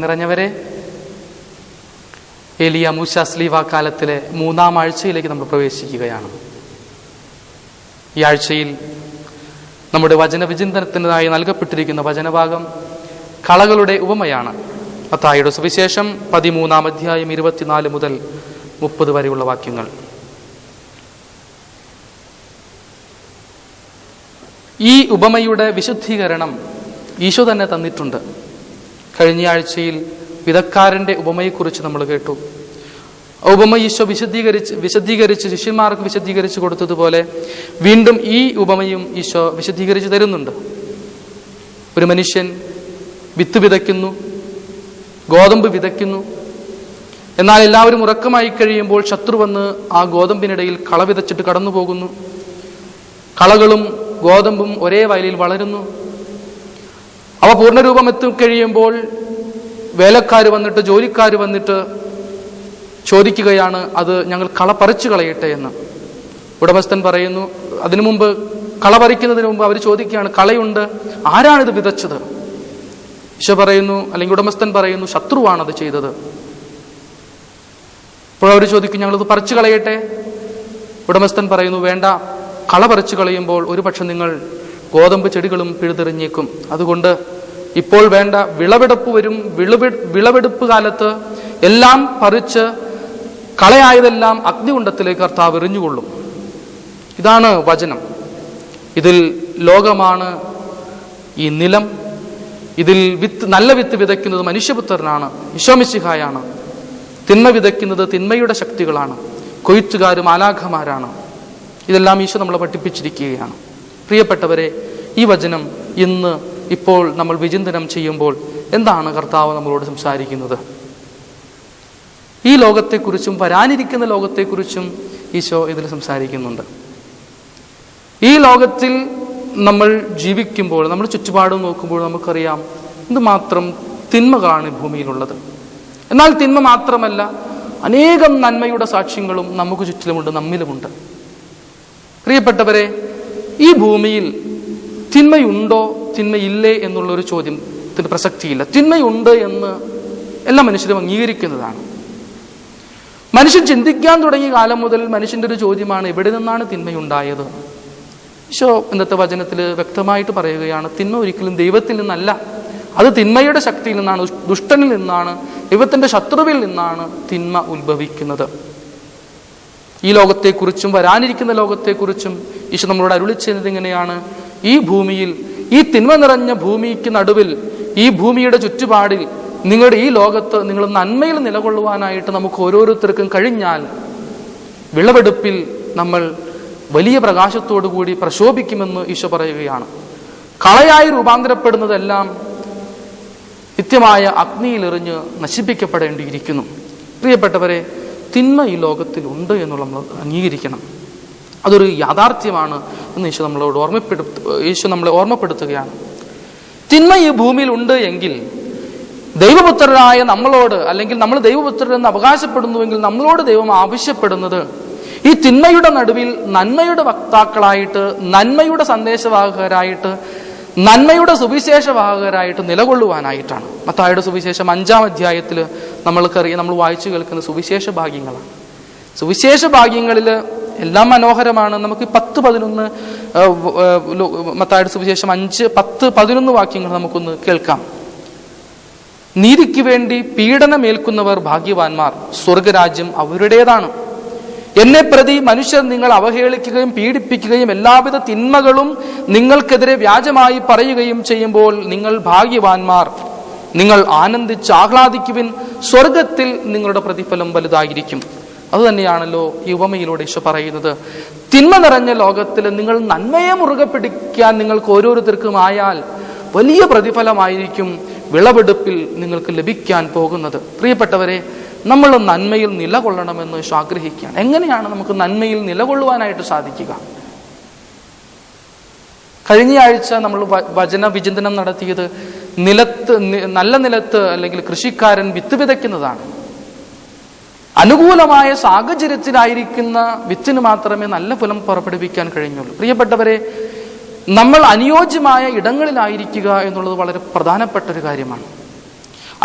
നിറഞ്ഞവരെ, ഏലിയ മൂശ സ്ലീവ കാലത്തിലെ 3-ാം ആഴ്ചയിലേക്ക് നമ്മൾ പ്രവേശിക്കുകയാണ്. ഈ ആഴ്ചയിൽ നമ്മുടെ വചനവിചിന്തനത്തിനായി നൽകപ്പെട്ടിരിക്കുന്ന വചനഭാഗം കളകളുടെ ഉപമയാണ്. മത്തായിയുടെ സുവിശേഷം 13-ാം അധ്യായം 24 മുതൽ 30 വരെയുള്ള വാക്യങ്ങൾ. ഈ ഉപമയുടെ വിശുദ്ധീകരണം ഈശോ തന്നെ തന്നിട്ടുണ്ട്. കഴിഞ്ഞ ആഴ്ചയിൽ വിതക്കാരന്റെ ഉപമയെക്കുറിച്ച് നമ്മൾ കേട്ടു. ഉപമ ഈശോ വിശദീകരിച്ച് ശിഷ്യന്മാർക്ക് വിശദീകരിച്ച് കൊടുത്തതുപോലെ വീണ്ടും ഈ ഉപമയും ഈശോ വിശദീകരിച്ച് തരുന്നുണ്ട്. ഒരു മനുഷ്യൻ വിത്ത് വിതയ്ക്കുന്നു, ഗോതമ്പ് വിതയ്ക്കുന്നു. എന്നാൽ എല്ലാവരും ഉറക്കമായി കഴിയുമ്പോൾ ശത്രു വന്ന് ആ ഗോതമ്പിനിടയിൽ കള വിതച്ചിട്ട് കടന്നു പോകുന്നു. കളകളും ഗോതമ്പും ഒരേ വയലിൽ വളരുന്നു. അവ പൂർണ്ണരൂപം എത്തിക്കഴിയുമ്പോൾ വേലക്കാർ വന്നിട്ട്, ജോലിക്കാർ വന്നിട്ട് ചോദിക്കുകയാണ്, അത് ഞങ്ങൾ കള പറിച്ചു കളയട്ടെ എന്ന്. ഉടമസ്ഥൻ പറയുന്നു, അതിനു മുമ്പ് കള പറിക്കുന്നതിന് മുമ്പ് അവർ ചോദിക്കുകയാണ്, കളയുണ്ട്, ആരാണിത് വിതച്ചത്? ഈശോ പറയുന്നു, അല്ലെങ്കിൽ ഉടമസ്ഥൻ പറയുന്നു, ശത്രുവാണത് ചെയ്തത്. അപ്പോൾ അവർ ചോദിക്കും, ഞങ്ങളിത് പറിച്ചു കളയട്ടെ? ഉടമസ്ഥൻ പറയുന്നു, വേണ്ട, കള പറിച്ചു കളയുമ്പോൾ ഒരുപക്ഷെ നിങ്ങൾ ഗോതമ്പ് ചെടികളും പിഴുതെറിഞ്ഞേക്കും. അതുകൊണ്ട് ഇപ്പോൾ വേണ്ട, വിളവെടുപ്പ് വരും. വിളവെടുപ്പ് കാലത്ത് എല്ലാം പറിച്ച് കളയായതെല്ലാം അഗ്നികുണ്ഡത്തിലേക്ക് കർത്താവ് എറിഞ്ഞുകൊള്ളും. ഇതാണ് വചനം. ഇതിൽ ലോകമാണ് ഈ നിലം. ഇതിൽ നല്ല വിത്ത് വിതയ്ക്കുന്നത് മനുഷ്യപുത്രനാണ്, ഈശോ മിശിഹായാണ്. തിന്മ വിതയ്ക്കുന്നത് തിന്മയുടെ ശക്തികളാണ്, കൊയ്ത്തുകാരും മാലാഖമാരാണ്. ഇതെല്ലാം ഈശോ നമ്മളെ പഠിപ്പിച്ചിരിക്കുകയാണ്. പ്രിയപ്പെട്ടവരെ, ഈ വചനം ഇപ്പോൾ നമ്മൾ വിചിന്തനം ചെയ്യുമ്പോൾ എന്താണ് കർത്താവ് നമ്മളോട് സംസാരിക്കുന്നത്? ഈ ലോകത്തെക്കുറിച്ചും വരാനിരിക്കുന്ന ലോകത്തെക്കുറിച്ചും ഈശോ ഇതിൽ സംസാരിക്കുന്നുണ്ട്. ഈ ലോകത്തിൽ നമ്മൾ ജീവിക്കുമ്പോൾ, നമ്മൾ ചുറ്റുപാടും നോക്കുമ്പോൾ നമുക്കറിയാം എന്തുമാത്രം തിന്മകളാണ് ഈ ഭൂമിയിലുള്ളത്. എന്നാൽ തിന്മ മാത്രമല്ല, അനേകം നന്മയുടെ സാക്ഷ്യങ്ങളും നമുക്ക് ചുറ്റിലുമുണ്ട്, നമ്മിലുമുണ്ട്. പ്രിയപ്പെട്ടവരെ, ഈ ഭൂമിയിൽ തിന്മയുണ്ടോ തിന്മയില്ലേ എന്നുള്ളൊരു ചോദ്യത്തിന് പ്രസക്തിയില്ല. തിന്മയുണ്ട് എന്ന് എല്ലാ മനുഷ്യരും അംഗീകരിക്കുന്നതാണ്. മനുഷ്യൻ ചിന്തിക്കാൻ തുടങ്ങിയ കാലം മുതൽ മനുഷ്യന്റെ ഒരു ചോദ്യമാണ്, എവിടെ നിന്നാണ് തിന്മയുണ്ടായത്? ഈശോ ഇന്നത്തെ വചനത്തിൽ വ്യക്തമായിട്ട് പറയുകയാണ്, തിന്മ ഒരിക്കലും ദൈവത്തിൽ നിന്നല്ല, അത് തിന്മയുടെ ശക്തിയിൽ നിന്നാണ്, ദുഷ്ടനിൽ നിന്നാണ്, ദൈവത്തിന്റെ ശത്രുവിൽ നിന്നാണ് തിന്മ ഉത്ഭവിക്കുന്നത്. ഈ ലോകത്തെക്കുറിച്ചും വരാനിരിക്കുന്ന ലോകത്തെക്കുറിച്ചും ഈശോ നമ്മളോട് അരുളിച്ചത് എങ്ങനെയാണ്? ഈ ഭൂമിയിൽ, ഈ തിന്മ നിറഞ്ഞ ഭൂമിക്ക് നടുവിൽ, ഈ ഭൂമിയുടെ ചുറ്റുപാടിൽ, നിങ്ങളുടെ ഈ ലോകത്ത് നിങ്ങൾ നന്മയിൽ നിലകൊള്ളുവാനായിട്ട് നമുക്ക് ഓരോരുത്തർക്കും കഴിഞ്ഞാൽ വിളവെടുപ്പിൽ നമ്മൾ വലിയ പ്രകാശത്തോടു കൂടി പ്രശോഭിക്കുമെന്ന് ഈശോ പറയുകയാണ്. കളയായി രൂപാന്തരപ്പെടുന്നതെല്ലാം നിത്യമായ അഗ്നിയിലെറിഞ്ഞ് നശിപ്പിക്കപ്പെടേണ്ടിയിരിക്കുന്നു. പ്രിയപ്പെട്ടവരെ, തിന്മ ഈ ലോകത്തിൽ ഉണ്ട് എന്നുള്ള നമ്മൾ അംഗീകരിക്കണം. അതൊരു യാഥാർത്ഥ്യമാണ് എന്ന് ഈശോ നമ്മളെ ഓർമ്മപ്പെടുത്തുകയാണ്. തിന്മ ഈ ഭൂമിയിൽ ഉണ്ട് എങ്കിൽ ദൈവപുത്രരായ നമ്മളോട്, അല്ലെങ്കിൽ നമ്മൾ ദൈവപുത്രരെന്ന് അവകാശപ്പെടുന്നുവെങ്കിൽ നമ്മളോട് ദൈവം ആവശ്യപ്പെടുന്നത് ഈ തിന്മയുടെ നടുവിൽ നന്മയുടെ വക്താക്കളായിട്ട്, നന്മയുടെ സന്ദേശവാഹകരായിട്ട്, നന്മയുടെ സുവിശേഷവാഹകരായിട്ട് നിലകൊള്ളുവാനായിട്ടാണ്. മത്തായിയുടെ സുവിശേഷം 5-ാം അധ്യായത്തിൽ നമ്മൾ വായിച്ചു കേൾക്കുന്ന സുവിശേഷ ഭാഗ്യങ്ങളാണ്. സുവിശേഷ ഭാഗ്യങ്ങളിൽ എല്ലാം മനോഹരമാണ്. നമുക്ക് 10-11 മത്തായിയുടെ സുവിശേഷം 5-10-11 വാക്യങ്ങൾ നമുക്കൊന്ന് കേൾക്കാം. നീതിക്ക് വേണ്ടി പീഡനമേൽക്കുന്നവർ ഭാഗ്യവാന്മാർ, സ്വർഗരാജ്യം അവരുടേതാണ്. എന്നെ പ്രതി മനുഷ്യർ നിങ്ങൾ അവഹേളിക്കുകയും പീഡിപ്പിക്കുകയും എല്ലാവിധ തിന്മകളും നിങ്ങൾക്കെതിരെ വ്യാജമായി പറയുകയും ചെയ്യുമ്പോൾ നിങ്ങൾ ഭാഗ്യവാന്മാർ. നിങ്ങൾ ആനന്ദിച്ച് ആഹ്ലാദിക്കുവിൻ, സ്വർഗത്തിൽ നിങ്ങളുടെ പ്രതിഫലം വലുതായിരിക്കും. അതുതന്നെയാണല്ലോ ഈ ഉപമയിലൂടെ ഈശോ പറയുന്നത്. തിന്മ നിറഞ്ഞ ലോകത്തിൽ നിങ്ങൾ നന്മയെ മുറുകെ പിടിക്കാൻ നിങ്ങൾക്ക് ഓരോരുത്തർക്കും ആയാൽ വലിയ പ്രതിഫലമായിരിക്കും വിളവെടുപ്പിൽ നിങ്ങൾക്ക് ലഭിക്കാൻ പോകുന്നത്. പ്രിയപ്പെട്ടവരെ, നമ്മൾ നന്മയിൽ നിലകൊള്ളണമെന്ന് ഈശോ ആഗ്രഹിക്കുകയാണ്. എങ്ങനെയാണ് നമുക്ക് നന്മയിൽ നിലകൊള്ളുവാനായിട്ട് സാധിക്കുക? കഴിഞ്ഞ ആഴ്ച നമ്മൾ വചന വിചിന്തനം നടത്തിയത് നല്ല നിലത്ത് അല്ലെങ്കിൽ കൃഷിക്കാരൻ വിത്ത് വിതയ്ക്കുന്നതാണ്. അനുകൂലമായ സാഹചര്യത്തിലായിരിക്കുന്ന വിത്തിന് മാത്രമേ നല്ല ഫലം പുറപ്പെടുവിക്കാൻ കഴിഞ്ഞുള്ളൂ. പ്രിയപ്പെട്ടവരെ, നമ്മൾ അനുയോജ്യമായ ഇടങ്ങളിലായിരിക്കുക എന്നുള്ളത് വളരെ പ്രധാനപ്പെട്ട ഒരു കാര്യമാണ്.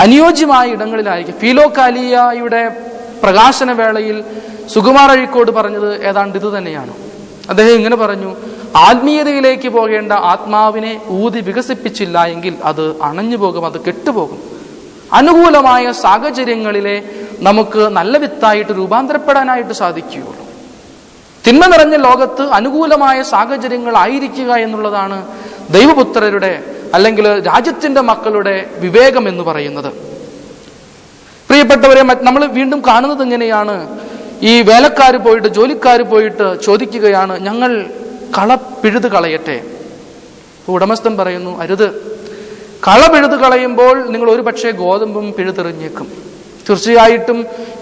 അനുയോജ്യമായ ഇടങ്ങളിലായിരിക്കും. ഫീലോകാലിയയുടെ പ്രകാശന വേളയിൽ സുകുമാർ അഴീക്കോട് പറഞ്ഞത് ഏതാണ്ട് ഇത് തന്നെയാണ്. അദ്ദേഹം ഇങ്ങനെ പറഞ്ഞു: ആത്മീയതയിലേക്ക് പോകേണ്ട ആത്മാവിനെ ഊതി വികസിപ്പിച്ചില്ല എങ്കിൽ അത് അണഞ്ഞു പോകും, അത് കെട്ടുപോകും. അനുകൂലമായ സാഹചര്യങ്ങളിലെ നമുക്ക് നല്ല വിത്തായിട്ട് രൂപാന്തരപ്പെടാനായിട്ട് സാധിക്കുകയുള്ളൂ. തിന്മ നിറഞ്ഞ ലോകത്ത് അനുകൂലമായ സാഹചര്യങ്ങൾ ആയിരിക്കുക എന്നുള്ളതാണ് ദൈവപുത്രരുടെ അല്ലെങ്കിൽ രാജ്യത്തിന്റെ മക്കളുടെ വിവേകം എന്ന് പറയുന്നത്. പ്രിയപ്പെട്ടവരെ, നമ്മൾ വീണ്ടും കാണുന്നത് എങ്ങനെയാണ്? ഈ വേലക്കാർ പോയിട്ട്, ജോലിക്കാർ പോയിട്ട് ചോദിക്കുകയാണ്, ഞങ്ങൾ കള പിഴുത് കളയട്ടെ. ഉടമസ്ഥൻ പറയുന്നു, അരുത്. കള പിഴുത് കളയുമ്പോൾ നിങ്ങൾ ഒരു പക്ഷേ ഗോതമ്പും പിഴുതെറിഞ്ഞേക്കും. തീർച്ചയായിട്ടും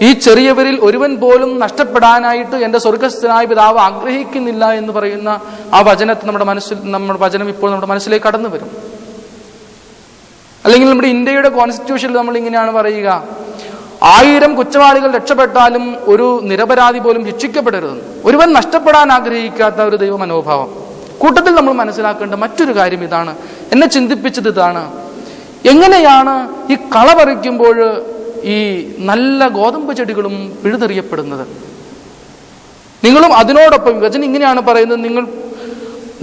ഈ ചെറിയവരിൽ ഒരുവൻ പോലും നഷ്ടപ്പെടാനായിട്ട് എൻ്റെ സ്വർഗസ്ഥനായ പിതാവ് ആഗ്രഹിക്കുന്നില്ല എന്ന് പറയുന്ന ആ വചനത്തെ നമ്മുടെ വചനം ഇപ്പോൾ നമ്മുടെ മനസ്സിലേക്ക് കടന്നു വരും. അല്ലെങ്കിൽ നമ്മുടെ ഇന്ത്യയുടെ കോൺസ്റ്റിറ്റ്യൂഷനിൽ നമ്മൾ ഇങ്ങനെയാണ് പറയുക: 1000 കുറ്റവാളികൾ രക്ഷപ്പെട്ടാലും ഒരു നിരപരാധി പോലും ശിക്ഷിക്കപ്പെടരുത്. ഒരുവൻ നഷ്ടപ്പെടാൻ ആഗ്രഹിക്കാത്ത ഒരു ദൈവ മനോഭാവം. കൂട്ടത്തിൽ നമ്മൾ മനസ്സിലാക്കേണ്ട മറ്റൊരു കാര്യം ഇതാണ്, എന്നെ ചിന്തിപ്പിച്ചത് ഇതാണ്: എങ്ങനെയാണ് ഈ കള പറിക്കുമ്പോൾ ഈ നല്ല ഗോതമ്പ് ചെടികളും പിഴുതെറിയപ്പെടുന്നത്? നിങ്ങളും അതിനോടൊപ്പം, വചനം ഇങ്ങനെയാണ് പറയുന്നത്,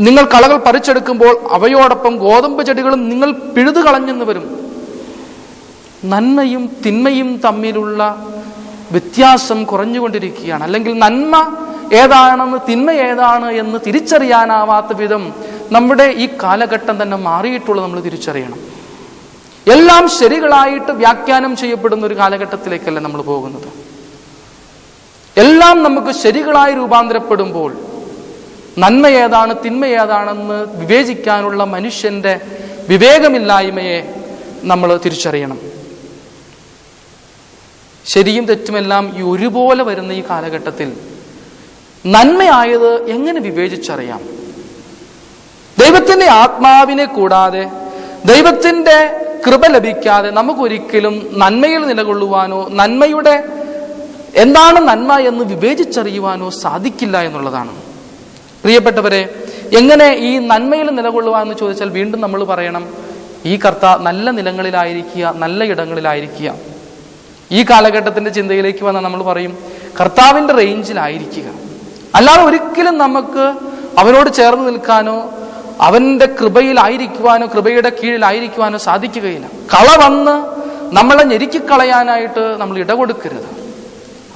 നിങ്ങൾ കളകൾ പറിച്ചെടുക്കുമ്പോൾ അവയോടൊപ്പം ഗോതമ്പ് ചെടികളും നിങ്ങൾ പിഴുതു കളഞ്ഞെന്ന് വരും. നന്മയും തിന്മയും തമ്മിലുള്ള വ്യത്യാസം കുറഞ്ഞുകൊണ്ടിരിക്കുകയാണ്. അല്ലെങ്കിൽ നന്മ ഏതാണെന്ന് തിന്മ ഏതാണ് എന്ന് തിരിച്ചറിയാനാവാത്ത വിധം നമ്മുടെ ഈ കാലഘട്ടം തന്നെ മാറിയിട്ടുള്ളത് നമ്മൾ തിരിച്ചറിയണം. എല്ലാം ശരികളായിട്ട് വ്യാഖ്യാനം ചെയ്യപ്പെടുന്ന ഒരു കാലഘട്ടത്തിലേക്കല്ല നമ്മൾ പോകുന്നത്. എല്ലാം നമുക്ക് ശരികളായി രൂപാന്തരപ്പെടുമ്പോൾ നന്മ ഏതാണ് തിന്മ ഏതാണെന്ന് വിവേചിക്കാനുള്ള മനുഷ്യന്റെ വിവേകമില്ലായ്മയെ നമ്മൾ തിരിച്ചറിയണം. ശരിയും തെറ്റുമെല്ലാം ഈ ഒരുപോലെ വരുന്ന ഈ കാലഘട്ടത്തിൽ നന്മയായത് എങ്ങനെ വിവേചിച്ചറിയാം? ദൈവത്തിന്റെ ആത്മാവിനെ കൂടാതെ, ദൈവത്തിന്റെ കൃപ ലഭിക്കാതെ നമുക്കൊരിക്കലും നന്മയിൽ നിലകൊള്ളുവാനോ നന്മയുടെ എന്താണ് നന്മ എന്ന് വിവേചിച്ചറിയുവാനോ സാധിക്കില്ല എന്നുള്ളതാണ്. പ്രിയപ്പെട്ടവരെ, എങ്ങനെ ഈ നന്മയിൽ നിലകൊള്ളുവാന്ന് ചോദിച്ചാൽ വീണ്ടും നമ്മൾ പറയണം, ഈ നല്ല നിലങ്ങളിലായിരിക്കുക, നല്ല ഇടങ്ങളിലായിരിക്കുക. ഈ കാലഘട്ടത്തിന്റെ ചിന്തയിലേക്ക് വന്നാൽ നമ്മൾ പറയും, കർത്താവിന്റെ റേഞ്ചിലായിരിക്കുക. അല്ലാതെ ഒരിക്കലും നമുക്ക് അവനോട് ചേർന്ന് നിൽക്കാനോ അവന്റെ കൃപയിലായിരിക്കുവാനോ കൃപയുടെ കീഴിലായിരിക്കുവാനോ സാധിക്കുകയില്ല. കള വന്ന് നമ്മളെ ഞെരുക്കിക്കളയാനായിട്ട് നമ്മൾ ഇടകൊടുക്കരുത്.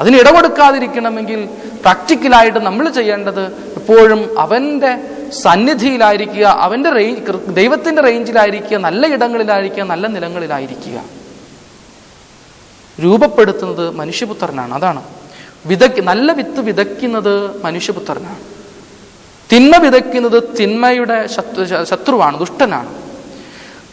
അതിന് ഇടകൊടുക്കാതിരിക്കണമെങ്കിൽ പ്രാക്ടിക്കലായിട്ട് നമ്മൾ ചെയ്യേണ്ടത് എപ്പോഴും അവന്റെ സന്നിധിയിലായിരിക്കുക, അവന്റെ ദൈവത്തിന്റെ റേഞ്ചിലായിരിക്കുക, നല്ല ഇടങ്ങളിലായിരിക്കുക, നല്ല നിലങ്ങളിലായിരിക്കുക. രൂപപ്പെടുത്തുന്നത് മനുഷ്യപുത്രനാണ്. അതാണ് നല്ല വിത്ത് വിതയ്ക്കുന്നത് മനുഷ്യപുത്രനാണ്. തിന്മ വിതയ്ക്കുന്നത് തിന്മയുടെ ശത്രുവാണ്, ദുഷ്ടനാണ്.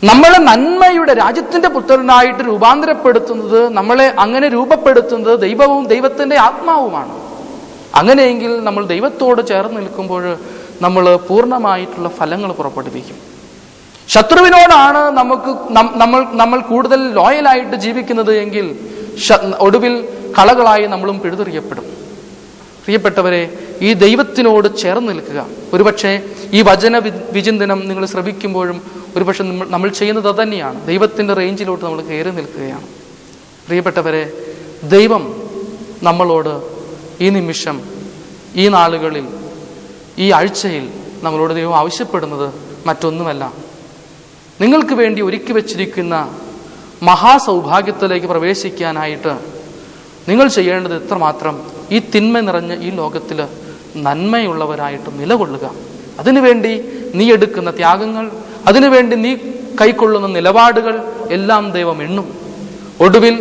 നമ്മളെ നന്മയുടെ രാജ്യത്തിന്റെ പുത്രനായിട്ട് രൂപാന്തരപ്പെടുത്തുന്നത്, നമ്മളെ അങ്ങനെ രൂപപ്പെടുത്തുന്നത് ദൈവവും ദൈവത്തിന്റെ ആത്മാവുമാണ്. അങ്ങനെയെങ്കിൽ നമ്മൾ ദൈവത്തോട് ചേർന്ന് നിൽക്കുമ്പോൾ നമ്മൾ പൂർണ്ണമായിട്ടുള്ള ഫലങ്ങൾ പുറപ്പെടുവിക്കും. ശത്രുവിനോടാണ് നമ്മൾ കൂടുതൽ ലോയലായിട്ട് ജീവിക്കുന്നത് എങ്കിൽ ഒടുവിൽ കളകളായി നമ്മളും പിഴുതെറിയപ്പെടും. പ്രിയപ്പെട്ടവരെ, ഈ ദൈവത്തിനോട് ചേർന്ന് നിൽക്കുക. ഒരുപക്ഷെ ഈ വചന വിചിന്തനം നിങ്ങൾ ശ്രവിക്കുമ്പോഴും ഒരുപക്ഷെ നമ്മൾ ചെയ്യുന്നത് അതുതന്നെയാണ്. ദൈവത്തിന്റെ റേഞ്ചിലോട്ട് നമ്മൾ കയറി നിൽക്കുകയാണ്. പ്രിയപ്പെട്ടവരെ, ദൈവം നമ്മളോട് ഈ നിമിഷം, ഈ നാളുകളിൽ, ഈ ആഴ്ചയിൽ നമ്മളോട് ദൈവം ആവശ്യപ്പെടുന്നത് മറ്റൊന്നുമല്ല, നിങ്ങൾക്ക് വേണ്ടി ഒരുക്കി വച്ചിരിക്കുന്ന മഹാസൗഭാഗ്യത്തിലേക്ക് പ്രവേശിക്കാനായിട്ട് നിങ്ങൾ ചെയ്യേണ്ടത് ഇത്രമാത്രം: ഈ തിന്മ നിറഞ്ഞ ഈ ലോകത്തിൽ നന്മയുള്ളവരായിട്ട് നിലകൊള്ളുക. അതിനുവേണ്ടി നീ എടുക്കുന്ന ത്യാഗങ്ങൾ, അതിനുവേണ്ടി നീ കൈക്കൊള്ളുന്ന നിലപാടുകൾ എല്ലാം ദൈവം എണ്ണും. ഒടുവിൽ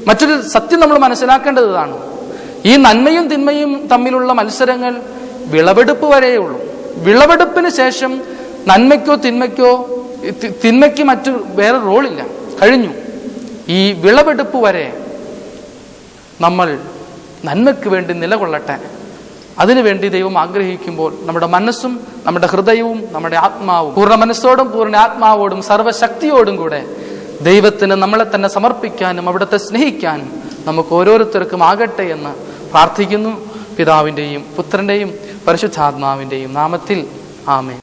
മറ്റൊരു സത്യം നമ്മൾ മനസ്സിലാക്കേണ്ടതാണ്, ഈ നന്മയും തിന്മയും തമ്മിലുള്ള മത്സരങ്ങൾ വിളവെടുപ്പ് വരെയേ ഉള്ളൂ. വിളവെടുപ്പിന് ശേഷം നന്മയ്ക്കോ തിന്മയ്ക്ക് മറ്റു വേറെ റോളില്ല, കഴിഞ്ഞു. ഈ വിളവെടുപ്പ് വരെ നമ്മൾ നന്മയ്ക്ക് വേണ്ടി നിലകൊള്ളട്ടെ. അതിനുവേണ്ടി ദൈവം ആഗ്രഹിക്കുമ്പോൾ നമ്മുടെ മനസ്സും നമ്മുടെ ഹൃദയവും നമ്മുടെ ആത്മാവും പൂർണ്ണ മനസ്സോടും പൂർണ്ണ ആത്മാവോടും സർവ്വശക്തിയോടും കൂടെ ദൈവത്തിന് നമ്മളെ തന്നെ സമർപ്പിക്കാനും അവിടുത്തെ സ്നേഹിക്കാനും നമുക്ക് ഓരോരുത്തർക്കും ആകട്ടെ എന്ന് പ്രാർത്ഥിക്കുന്നു. പിതാവിൻ്റെയും പുത്രൻ്റെയും പരിശുദ്ധാത്മാവിൻ്റെയും നാമത്തിൽ ആമേൻ.